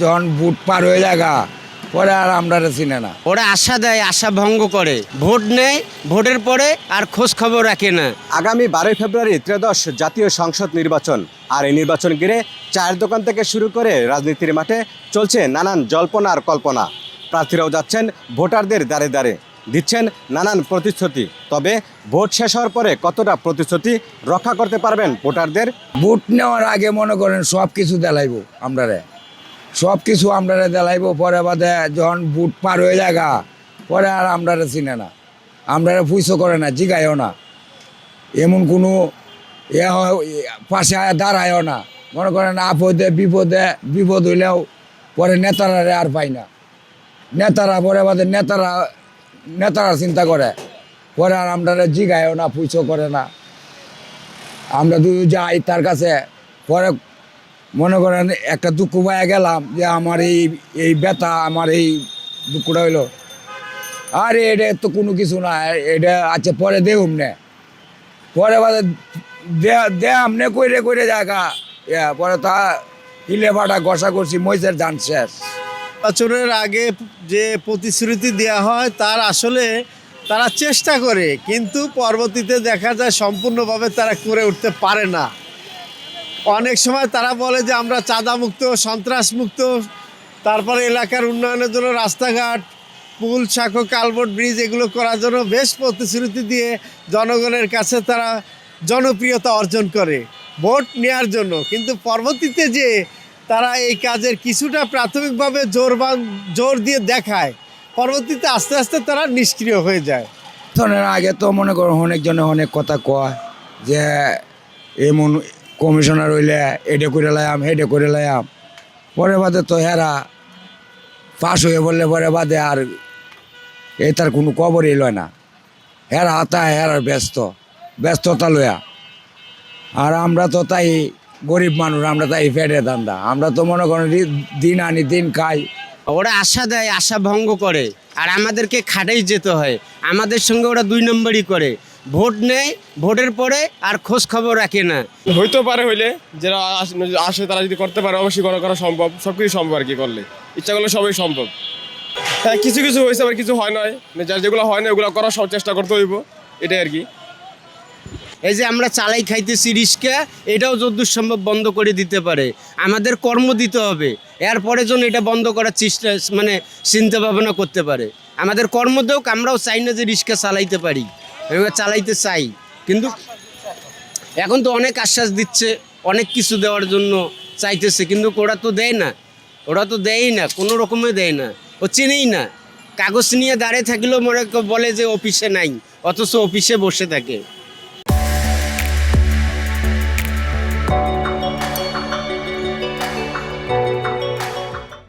যখন ভোট পার হয়ে লাগা পরে আর আমরা চিনে না। ওরা আশা দেয়, আশা ভঙ্গ করে, ভোট নেয়, ভোটের পরে আর খোঁজ খবর রাখে না। আগামী 12 ফেব্রুয়ারি ত্রয়োদশ জাতীয় সংসদ নির্বাচন। আর এই নির্বাচন ঘিরে চায়ের দোকান থেকে শুরু করে রাজনীতির মাঠে চলছে নানান জল্পনা আর কল্পনা। প্রার্থীরাও যাচ্ছেন ভোটারদের দ্বারে দ্বারে, দিচ্ছেন নানান প্রতিশ্রুতি। তবে ভোট শেষ হওয়ার পরে কতটা প্রতিশ্রুতি রক্ষা করতে পারবেন ভোটারদের? ভোট নেওয়ার আগে মনে করেন সব কিছু দেলাইব, সব কিছু আমরা দেলাইব, পরে বাদে যখন ভোট পার হয়ে লাগা পরে আর আমরা চিনে না, আমরা পুইসো করে না, জিগাইও না, এমন কোনো পাশে দাঁড়ায়ও না। মনে করেন আপদে বিপদ হইলেও পরে নেতারা আর পাই না। নেতারা পরে বাদে নেতারা চিন্তা করে, পরে আর আমরা জিগায়ও না, পুইসো করে না। আমরা দুই যাই তার কাছে, পরে মনে করেন একটা দুঃখ পাইয়া গেলাম যে আমার এই ব্যথা, আমার এই দুঃখটা হইলো, আরে এটা তো কোনো কিছু না, এটা আচ্ছা পরে দেখুম নে, পরে বাদে দেহাম নে কইরে জায়গা পরে তা হিলে ফাটা ঘষা করছি, মহিষের ধান শেষ। নির্বাচনের আগে যে প্রতিশ্রুতি দেওয়া হয় তার আসলে তারা চেষ্টা করে, কিন্তু পরবর্তীতে দেখা যায় সম্পূর্ণভাবে তারা করে উঠতে পারে না। অনেক সময় তারা বলে যে আমরা চাঁদামুক্ত, সন্ত্রাসমুক্ত, তারপরে এলাকার উন্নয়নের জন্য রাস্তাঘাট, পুল, শাখো, কালভার্ট, ব্রিজ এগুলো করার জন্য বেশ প্রতিশ্রুতি দিয়ে জনগণের কাছে তারা জনপ্রিয়তা অর্জন করে ভোট নেওয়ার জন্য। কিন্তু পরবর্তীতে যে তারা এই কাজের কিছুটা প্রাথমিকভাবে জোর দিয়ে দেখায়, পরবর্তীতে আস্তে আস্তে তারা নিষ্ক্রিয় হয়ে যায়। আগে তো মনে করো অনেকজনে অনেক কথা কয় যে এমন কমিশনার হইলে এটা করে লাইম, হেডে করে লাইম, পরে বাদে তো হেরা পাশ হয়ে বললে পরে বাদে আর তার কোনো খবরই লয় না। হেরা হাতায় হেরার ব্যস্ততা লয়া। আর আমরা তো তাই গরিব মানুষ, আমরা তাই ফেটে ধান্দা, আমরা তো মনে করেন দিন আনি দিন খাই। ওরা আশা দেয়, আশা ভঙ্গ করে, আর আমাদেরকে খাটাই যেতে হয়। আমাদের সঙ্গে ওরা 2 নম্বরই করে, ভোট নেয়, ভোটের পরে আর খোঁজ খবর রাখে না। হইতে পারে, হইলে যারা আসে তারা যদি করতে পারে, অবশ্যই করা সম্ভব, সব কিছু সম্ভব আর কি, করলে ইচ্ছা করলে সবই সম্ভব। হ্যাঁ, কিছু কিছু হয়েছে, আবার কিছু হয় নয়, যার যেগুলো হয় না ওগুলো করার সব চেষ্টা করতে হইব, এটাই আর কি। এই যে আমরা চালাই খাইতেছি রিস্কা, এটাও যতদূর সম্ভব বন্ধ করে দিতে পারে। আমাদের কর্ম দিতে হবে, এরপরে যেন এটা বন্ধ করার চেষ্টা চিন্তা ভাবনা করতে পারে। আমাদের কর্ম দেওক, আমরাও চাই না যে রিস্কা চালাইতে পারি, চালাইতে চাই। কিন্তু এখন তো অনেক আশ্বাস দিচ্ছে, অনেক কিছু দেওয়ার জন্য চাইতেছে, কিন্তু ওরা তো দেয় না, দেয়ই না, কোনো রকমে দেয় না। ও চেনেই না, কাগজ নিয়ে দাঁড়িয়ে থাকলেও মনে বলে যে অফিসে নাই, অথচ অফিসে বসে থাকে।